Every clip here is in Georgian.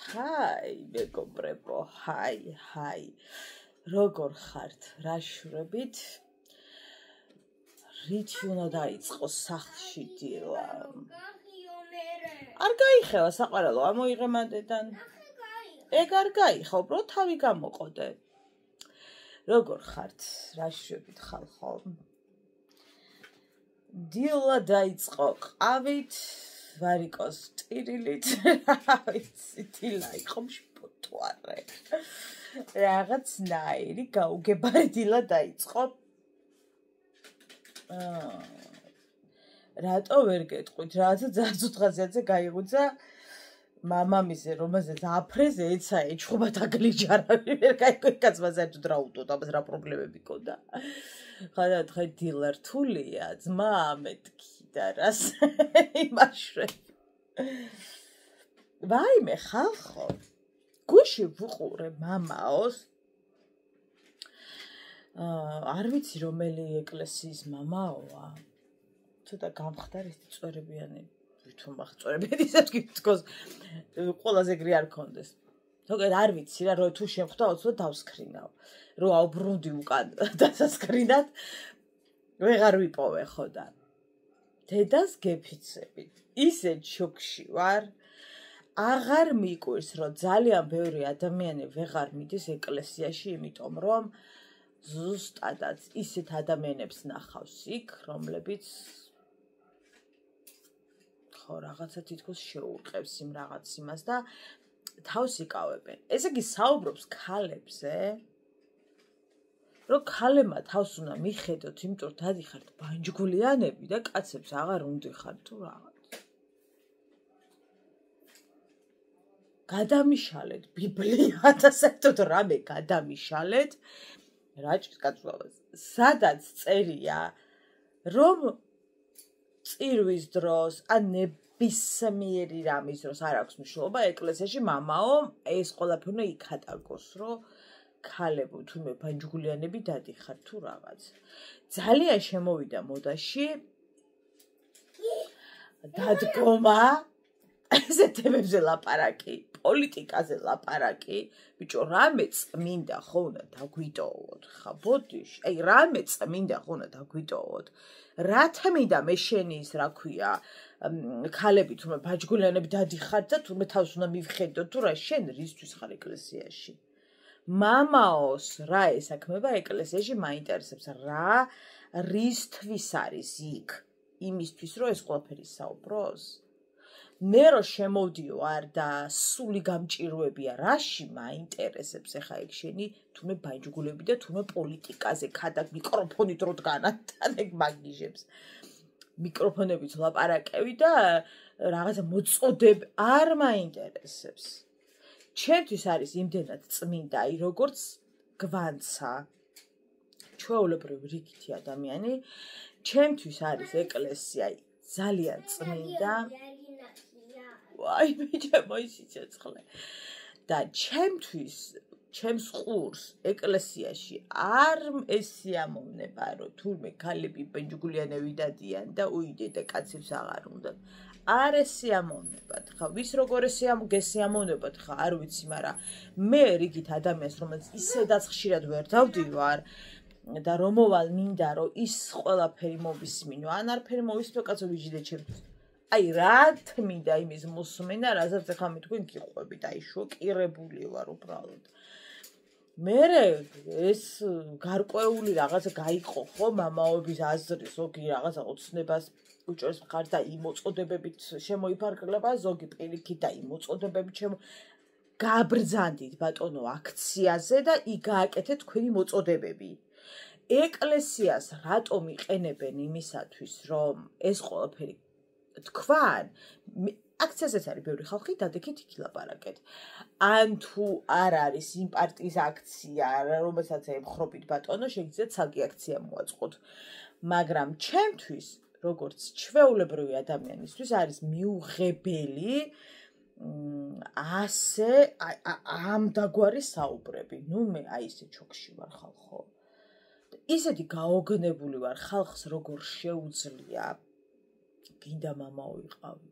Hi, მეგობრებო, hi. როგორ ხართ? რა შურებით? რითი უნდა დაიწყოს სახლში დილა? არ გაიხევა საყარელო, ამოიღე მანდედან. ეგ არ გაიხო, უბრალოდ თავი გამოყოდე. როგორ ხართ? რა შურებით ხალხო? დილა დაიწყო ყავით, ვარიკოს ტირილით, რა ვიცი, დილა იყო მშპუტვარე. რაღაცნაირი გაუგებარი დილა დაიწყო. რატო ვერ გეტყვით, რაღაცა ძარცუთხაზეზე გაიღვიძა მამამისზე, რომელზეც აფრეზე ეცა ეჩხუბა დაგლიჯარავი, ვერ გაიკვირკაც მასაჯოდ რა უტოდ, ამას რა პრობლემები ქონდა. ხადა დღე დილა რთულია, ძმა ამეთქი და რას იმაშვე. ვაიმე ხალხო, გუში ვუყურე მამაოს. არ ვიცი რომელი ეკლესიის მამაოა. ცოტა გამხდარ ეს წვერებიანი. ვითომ აღწვერებიანი ისე თქოს ყველაზე გრი არ კონდეს. თქო არ ვიცი რა, რო თუ შემხვდა უცბად დავსკრინავ. რო აუბრუნდი უკან დასასკრინად ვეღარ ვიპოვე ხო და დედას გეფიცები. ისე შოქში ვარ. აღარ მიკვირს, რომ ძალიან ბევრი ადამიანი ვეღარ მიდის ეკლესიაში, იმიტომ რომ ზუსტადაც ისეთ ადამიანებს ნახავს იქ, რომლებიც ხო რაღაცა თითქოს შეურყევს იმ რაღაც იმას და თავს იკავებენ. ესე იგი საუბრობს ქალებზე, რომ ქალებმა თავს უნდა მიხედოთ, იმიტომ რომ დადიხართ ბანჯგვლიანები და კაცებს აღარ უნდიხარ თუ რაღაც. გადამიშალეთ ბიბლია და საერთოდ რამე გადამიშალეთ რაჭის კაცვლობას. სადაც წერია, რომ წირვის დროს ან ნებისმიერი რამის დროს არ აქვს მნიშვნელობა ეკლესიაში მამაო ეს ყველაფერი უნდა იქადაგოს, რომ ქალებო თუნდაც ბანჯგვლიანები დადიხარ თუ რაღაც. ძალიან შემოვიდა მოდაში დადგომა ესე თემებზე ლაპარაკი, პოლიტიკაზე ლაპარაკი, ბიჭო, რამე წმინდა ხო უნდა დაგვიტოვოთ, ხა ბოდიში, აი რამე წმინდა ხო უნდა დაგვიტოვოთ. რა თმინდა მე შენი ის რა ქვია, ქალები თუმე ბაჯგვლიანები დადიხართ და თუმე თავს უნდა მივხედოთ თუ რა შენ რისთვის ხარ ეკლესიაში. მამაოს რა ესაქმება ეკლესიაში მაინტერესებს რა რისთვის არის იქ, იმისთვის რომ ეს ყველაფერი საუბროს. მე რო შემოვდივარ და სული გამჭირვებია რაში მაინტერესებს ახლა ეგ შენი თუმე ბანჯგვლები და თუმე პოლიტიკაზე ხადა მიკროფონით რო დგანან ეგ მაგიჟებს მიკროფონებით ლაპარაკები და რაღაცა მოწოდებ არ მაინტერესებს. ჩემთვის არის იმდენად წმინდა აი როგორც გვანცა ჩვეულებრივი რიგითი ადამიანი ჩემთვის არის ეკლესია ძალიან წმინდა. აი მეჭემო ისიცეცხლე და ჩემთვის ჩემს ყურს ეკლესიაში არ ესიამოვნება რომ თურმე ქალები ბანჯგვლიანები დადიან და უიდე და კაცებს აღარ უნდა არ ესიამოვნებათ ხა ვის როგორ გესიამოვნებათ ხა არ ვიცი მაგრამ მე რიგით ადამიანს რომელიც ისედაც ხშირად ვერ დავდივარ და რომ მოვალ მინდა რომ ის ყველაფერი მოვისმინო ან არაფერი მოვისმინო კაცო ვიჯიდე ჩემთვის აი რა თმინდა იმის მოსმენა, რასაც ახლა მე თქვენ გიყვებით, აი შოკირებული ვარ უბრალოდ. მერე ეს გარკვეული რაღაცა გაიყო ხო მამაობის აზრი, ზოგი რაღაცა ოცნებას უჭერს მხარს და იმ მოწოდებებით შემოიფარგლება, ზოგი პირიქით და იმ მოწოდებებით გაბრძანდით ბატონო აქციაზე და იქ გააკეთეთ თქვენი მოწოდებები. ეკლესიას რატომ იყენებენ იმისათვის, რომ ეს ყველაფერი თქვან აქციაზეც არის ბევრი ხალხი დადექით იქ ლაპარაკეთ. ან თუ არ არის იმ პარტიის აქცია, რომელსაც ემხრობით ბატონო, შეგიძლიათ ცალკე აქცია მოაწყოთ. მაგრამ ჩემთვის, როგორც ჩვეულებრივი ადამიანისთვის არის მიუღებელი ასე ამ დაგვარი საუბრები. ნუ მე აი ესე ჩოქში ვარ ხალხო. ისეთი გაოგნებული ვარ ხალხს როგორ შეუძლია გინდა მამაო იყავი.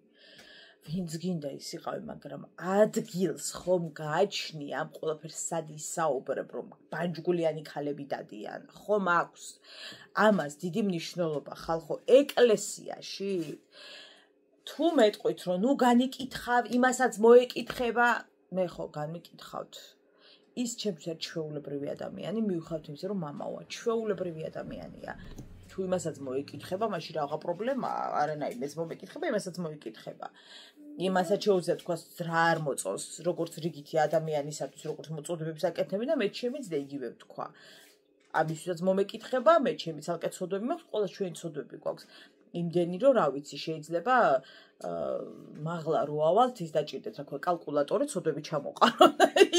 ვინც გინდა ის იყავი, მაგრამ ადგილს ხომ გააჩნია ამ ყველაფერს სად ისაუბრებ, რომ ბანჯგულიანი ქალები დადიან, ხომ აქვს ამას დიდი მნიშვნელობა ხალხო ეკლესიაში? თუ მეტყვით, რომ ნუ განიკითხავ, იმასაც მოეკითხება, მე ხო განმიკითხავთ. ის ჩემთვის ჩვეულებრივი ადამიანი, მივხვდით იმის, რომ მამაოა, ჩვეულებრივი ადამიანია. თუ იმასაც მოეკითხება, მაშინ რაღა პრობლემაა, არანაირი მეც მომეკითხება, იმასაც მოეკითხება. იმასაც შეუძლია თქვა რა არ მოწონს, როგორც რიგითი ადამიანისათვის, როგორც მოწოდებების აკეთები და მე შემიძლია იგივე ვთქვა. ამისთვისაც მომეკითხება, მე ჩემი ცალკე ცოდვები მაქვს, ყველა ჩვენი ცოდვები გვაქვს. იმდენი რომ რა ვიცი, შეიძლება მაღლა რო ავალთ ის დაჭირდეთ, რა ქვია, კალკულატორი ცოდვები ჩამოყარო.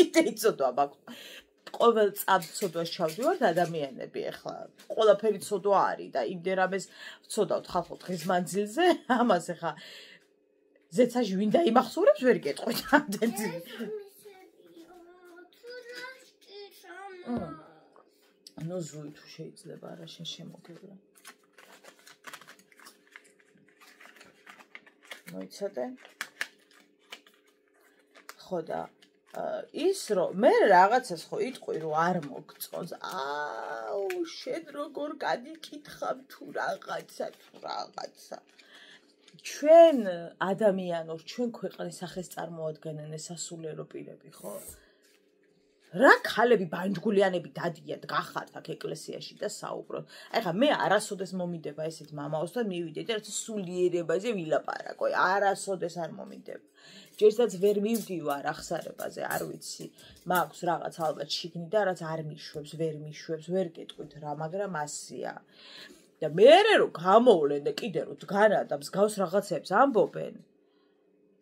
იდეი ცოდვა მაქვს. ყოველ წამს ცოდვას ჩავდივართ ადამიანები ახლა. ყველაფერი ცოდვა არის და იმდენ რამეს ვცოდავთ ხალხო დღის მანძილზე, ამას ახლა ზეცაში ვინ დაიმახსოვრებს ვერ გეტყვით ამდენი. ნუ ზუი თუ შეიძლება არა შენ შემოგელა. მოიცადე? ხო და ის რომ მე რაღაცას ხო იტყვი რომ არ მოგწონს. აუ შენ როგორ განიკითხავ თუ რაღაცა. ჩვენ ადამიანურ, ჩვენ ქვეყნის სახეს წარმოადგენენ ეს სასულიერო პირები, ხო? რა ქალები ბანჯგულიანები დადიან, გახართ აქ ეკლესიაში და საუბრობთ. ახლა მე არასოდეს მომიდება ესეთ მამაოს და მივიდე და რაღაც სულიერებაზე ვილაპარაკო. არასოდეს არ მომიდება. ჯერსაც ვერ მივდივარ ახსარებაზე, არ ვიცი. მაქვს რაღაც ალბათ შიგნი და რაც არ მიშვებს, ვერ გეტყვით რა, მაგრამ ასია. და მერე რომ გამოვლენ და კიდე რომ დგანა და მსგავს რაღაცებს ამბობენ.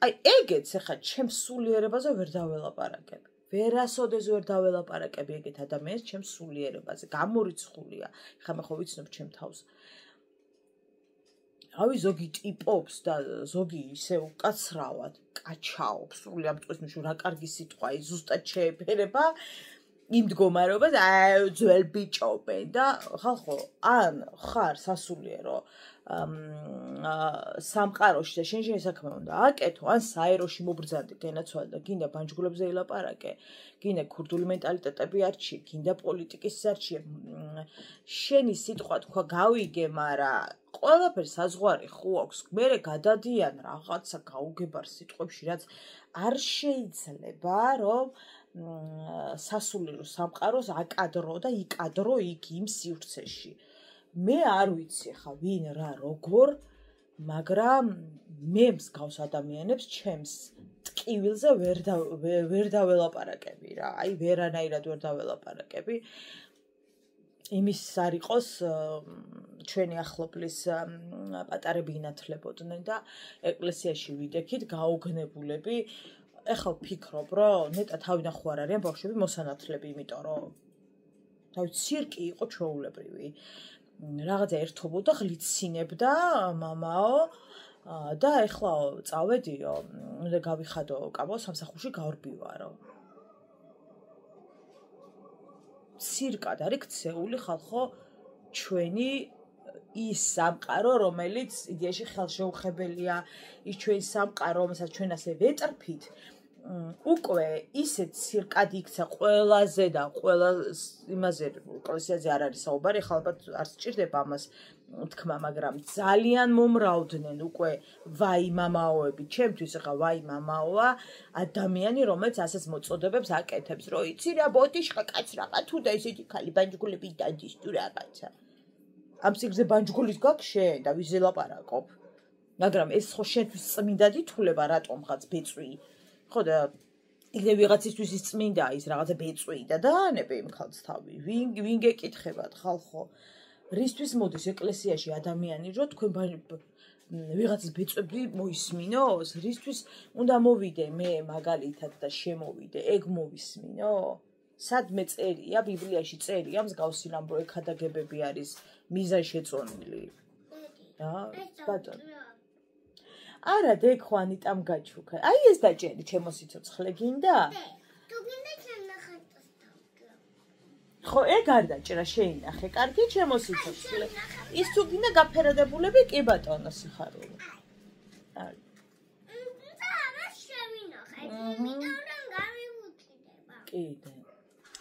აი ეგეც ახლა ჩემს სულიერებაზე ვერ დაველაპარაკებ. ვერასოდეს ვერ დაველაპარაკები ეგეთ ადამიანს ჩემს სულიერებაზე. გამორიცხულია. ხა მე ხო ვიცნობ ჩემ თავს. რავი ზოგი ტიპობს და ზოგი ისე უკაცრავად კაჩაობს. სული ამ წყვის მიშო რა კარგი სიტყვა, ზუსტად შეეფერება იმ მდგომარეობას, აი ძველ ბიჭობენ და ხალხო, ან ხარ სასულიერო სამყაროში და შენ საქმე უნდა აკეთო, ან საეროში მობრძანდი გენაცვალე და გინდა ბანჯგულებზე ილაპარაკე, გინდა ქურდული მენტალიტეტები არჩიე, გინდა პოლიტიკის არჩიე. შენი სიტყვა თქვა გავიგე, მაგრამ ყველაფერს საზღვარი ხო აქვს. მერე გადადიან რაღაცა გაუგებარ სიტყვებში, რაც არ შეიძლება რომ სასულიერო სამყაროს აკადრო და იკადრო იქ იმ სივრცეში. მე არ ვიცი ხა ვინ რა როგორ, მაგრამ მე მსგავს ადამიანებს ჩემს ტკივილზე ვერ დაველაპარაკები რა. აი ვერანაირად ვერ დაველაპარაკები. იმის არ იყოს ჩვენი ახლობლის პატარები ინათლებოდნენ და ეკლესიაში ვიდექით გაუგნებულები. ეხლა ვფიქრობ, რომ ნეტა თავიდან ხო არ არიან ბავშვები მოსანათლები, იმიტომ რომ თავი ცირკი იყო ჩვეულებრივი. რაღაცა ერთობოდა, ღლიცინებდა მამაო და ეხლა წავედიო, უნდა გავიხადო კაბო სამსახურში გავრბივარო. ცირკად არის ქცეული ხალხო ჩვენი ის სამყარო, რომელიც იდეაში ხელშეუხებელია, ის ჩვენი სამყარო, რომელსაც ჩვენ ასე ვეტრფით, უკვე ისეთ ცირკად იქცა ყველაზე და ყველა იმაზე ეკლესიაზე არ არის საუბარი, ხალხ არ სჭირდება ამას თქმა, მაგრამ ძალიან მომრავლდნენ უკვე ვაი მამაოები, ჩემთვის ახლა ვაი მამაოა ადამიანი, რომელიც ასეც მოწოდებებს აკეთებს, რომ იცი რა ბოდიშხა კაც რაღა თუ და ისეთი ქალი ბანჯგულები დადის თუ რაღაცა. ამ სიგრძე ბანჯგულის გაქვს შენ და ვიზე ლაპარაკობ. მაგრამ ეს ხო შენთვის წმინდა დითულება რატომღაც ბეწვი. ხო და იქნებ ვიღაცისთვის ის წმინდაა ის რაღაცა ბეწვი და დაანებე იმ ქალს თავი. ვინ გეკითხებათ ხალხო? რისთვის მოდის ეკლესიაში ადამიანი, რომ თქვენ ვიღაცის ბეწვები მოისმინოს? რისთვის უნდა მოვიდე მე მაგალითად და შემოვიდე, ეგ მოვისმინო? სადმე წერია, ბიბლიაში წერია, მსგავსი ამბო ეხადაგებები არის მიზან შეწონილი. რა, ბატონო. არა, დეკ ხო ანიტამ გაჩუქა. აი ეს დაჭერი ჩემო სიცოცხლე გინდა? თუ გინდა ჩემ ნახატოს დავკრა. ხო, ეგ არ დაჭერა, შეინახე. კარგი ჩემო სიცოცხლე. ის თუ გინდა გაფერადებულები კი ბატონო სიხარული. და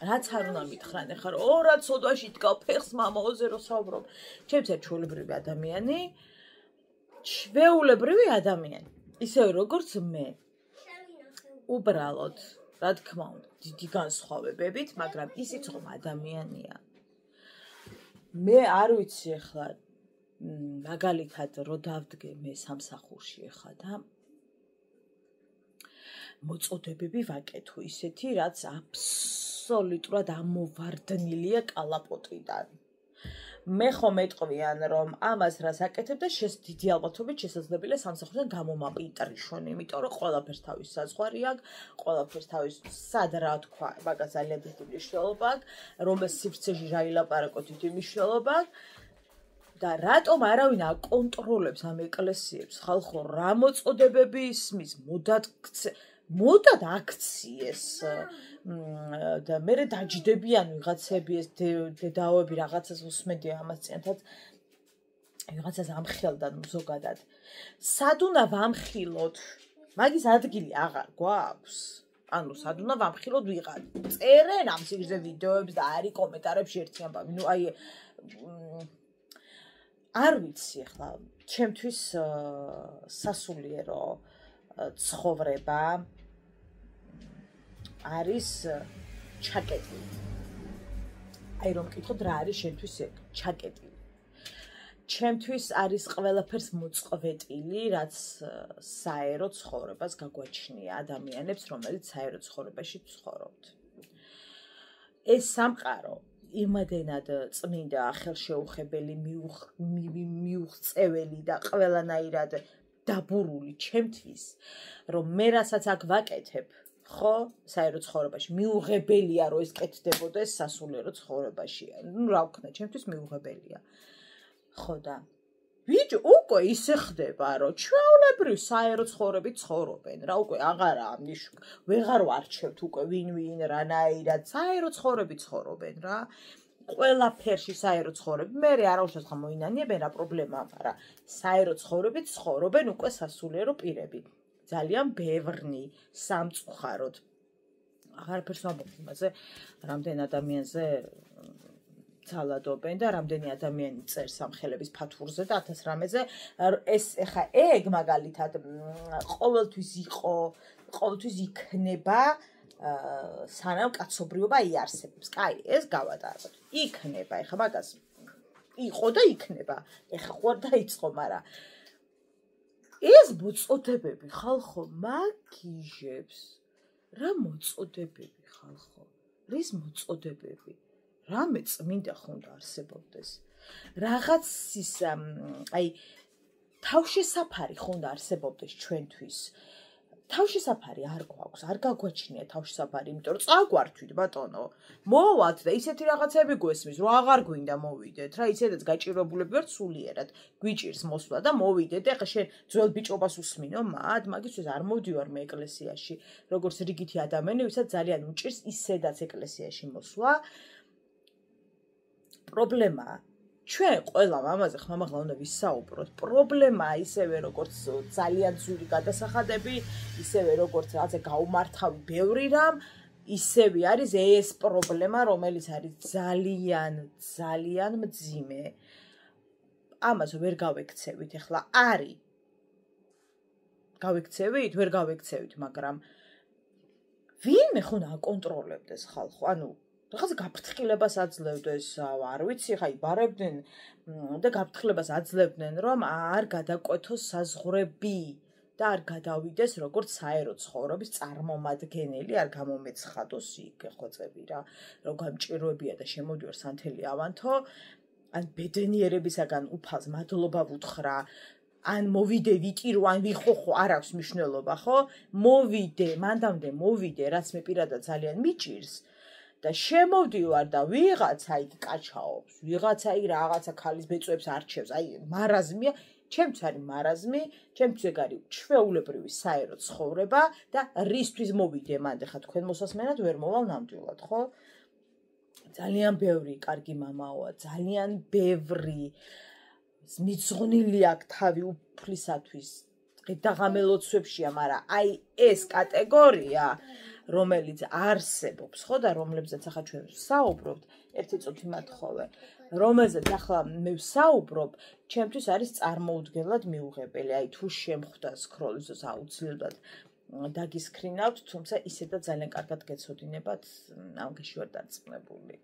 რაც არ უნდა მითხრან ახლა რომ რა ცოდვაში დგავ ფეხს მამაოზე რომ საუბრობ ჩემს ერთ ჩვეულებრივი ადამიანი ჩვეულებრივი ადამიანი ისევე როგორც მე უბრალოდ რა თქმა უნდა დიდი განსხვავებებით მაგრამ ისიც რომ ადამიანია მე არ ვიცი ახლა მაგალითად რო დავდგე მე სამსახურში ახლა და მოწოდებები ვაკეთო ისეთი რაც აბსოლუტურად ამოვარდნილია კალაპოტიდან მე ხომ ეტყვიან რომ ამას რას აკეთებ და დიდი ალბათობით შესაძლებელია სამსახურიდან გამომაპიტრიშონ იმიტომ რომ ყველაფერს თავის საზღვარი აქვს ყველაფერს თავის სად რა თქვა მაგას ძალიან დიდი მნიშვნელობა აქვს რომელ სივრცეში რა ილაპარაკო დიდი მნიშვნელობა აქვს და რატომ არავინ აკონტროლებს ამ ეკლესიებს ხალხო რა მოწოდებები ისმის მოდად აქციეს და მე დაჯდებიან ვიღაცები ეს დედაოები რაღაცას უსმენდი ამას წინათაც ვიღაცას ამხელდან ზოგადად სად უნდა ვამხილოთ მაგის ადგილი აღარ გვაქვს ანუ სად უნდა ვამხილოთ ვიღაც წერენ ამ სიგრძე ვიდეოებს და არის კომენტარებში ერთი ამბავი ნუ აი არ ვიცი ახლა ჩემთვის სასულიერო ცხოვრება არის ჩაკეტილი. აი რომ მკითხოთ რა არის შენთვის ეგ ჩაკეტილი. ჩემთვის არის ყველაფერს მოწყვეტილი, რაც საერო ცხოვრებას გაგვაჩნია ადამიანებს, რომელიც საერო ცხოვრებაში ცხოვრობთ. ეს სამყარო იმადენად წმინდა, ხელშეუხებელი, მიუღწეველი და ყველანაირად დაბურული ჩემთვის, რომ მე რასაც აქ ვაკეთებ ხო, საერო ცხოვრებაში მიუღებელია რომ ეს კეთდებოდეს სასულიერო ცხოვრებაში. ნუ რა ვქნა, ჩემთვის მიუღებელია. ხო და ბიჭო, უკვე ისე ხდება, რომ ჩვეულებრივ საერო ცხოვრებით ცხოვრობენ. რა უკვე აღარა ნიშნავს. ვეღარ ვარჩევთ უკვე ვინ რანაირად საერო ცხოვრებით ცხოვრობენ რა. ყველაფერში საერო ცხოვრები. მე არ აუშავს ხა მოინანიებენ რა პრობლემაა, მაგრამ საერო ცხოვრებით ცხოვრობენ უკვე სასულიერო პირები. ძალიან ბევრნი სამწუხაროდ აღარაფერს ვამბობ იმაზე რამდენ ადამიანზე ძალადობენ და რამდენი ადამიანი წერს სამხელების ფათურზე და 1000 რამეზე ეს ეხა ეგ მაგალითად ყოველთვის იქნება სანამ კაცობრიობა იარსებებს. კაი, ეს გავატაროთ. იქნება, ეხა მაგას იყო და იქნება. ეხა ხო არ დაიწყო, მაგრამ ეს მოწოდებები ხალხო მაგიჟებს რა მოწოდებები ხალხო რის მოწოდებები რამე წმინდა ხონდა არსებობდეს რაღაც ის აი თავშესაფარი ხონდა არსებობდეს ჩვენთვის თავშესაფარი არ გვაქვს არ გაგვაჩნია თავშესაფარი იმიტომ რომ წაგვართვით ბატონო მოვალთ და ისეთი რაღაცები გვესმის რომ აღარ გვინდა მოვიდეთ რა ისედაც გაჭირვებულები ვართ სულიერად გვიჭირს მოსვლა და მოვიდეთ და ახლა შენ ძველ ბიჭობას უსმინო მაგისთვის არ მოვდივარ მე ეკლესიაში როგორც რიგითი ადამიანი ვისაც ძალიან უჭირს ისედაც ეკლესიაში მოსვლა პრობლემაა ჩვენ ყველა ამაზე ხმამაღლა უნდა ვისაუბროთ. პრობლემაა ისევე როგორც ძალიან ძვირი გადასახადები, ისევე როგორც რაღაცა გაუმართავი ბევრი რამ, ისევე არის ეს პრობლემა, რომელიც არის ძალიან მძიმე. ამას ვერ გავექცევით, ეხლა არის. გავექცევით? ვერ გავექცევით, მაგრამ ვინმე ხო უნდა აკონტროლებდეს ხალხო? ანუ რაღაც გაფრთხილებას აძლევდეს, არ ვიცი, ხა იბარებდნენ და გაფრთხილებას აძლევდნენ, რომ არ გადაკვეთოს საზღვრები და არ გადავიდეს როგორც საერო ცხოვრების წარმომადგენელი, არ გამომეცხადოს იქ ხვეწები რა, რომ გამჭირვებია და შემოდივარ სანთელი ავანთო, ან ბედნიერებისაგან უფალს მადლობა ვუთხრა, ან მოვიდე ვიტირო, ან ვიხოხო, არ აქვს მნიშვნელობა, ხო? მოვიდე, მანდამდე მოვიდე, რაც მე პირადად ძალიან მიჭირს. და შემოვდივარ და ვიღაცა იქ კაჩაობს, ვიღაცა იქ რაღაცა ქალის ბეწვებს არჩევს, აი მარაზმია, ჩემთვის არის მარაზმი, ჩემთვის ეგ არის ჩვეულებრივი საერო ცხოვრება და რისთვის მოვიდე მანდ ხა თქვენ მოსასმენად ვერ მოვალ ნამდვილად, ხო? ძალიან ბევრი კარგი მამაოა, ძალიან ბევრი მიძღვნილი აქვს თავი უფლისათვის, ღირდაღამელოცვებშია, მაგრამ აი ეს კატეგორია რომელიც არსებობს, ხო და რომლებზეც ახლა ჩვენ ვსაუბრობთ, ერთი წუთი მათხოვე, რომელზეც ახლა მე ვსაუბრობ, ჩემთვის არის წარმოუდგენლად მიუღებელი. აი თუ შემხვდა სკროლისას აუცილებლად დაგისკრინავთ, თუმცა ისედაც ძალიან კარგად გეცოდინებათ, ამაში ვარ დარწმუნებული.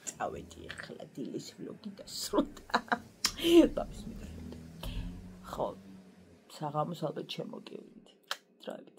წავედი ახლა დილის ვლოგი დასრულდა. ბაბის მიდიხეთ. ხო, საღამოს ალბათ შემოვიდეთ. დროებით.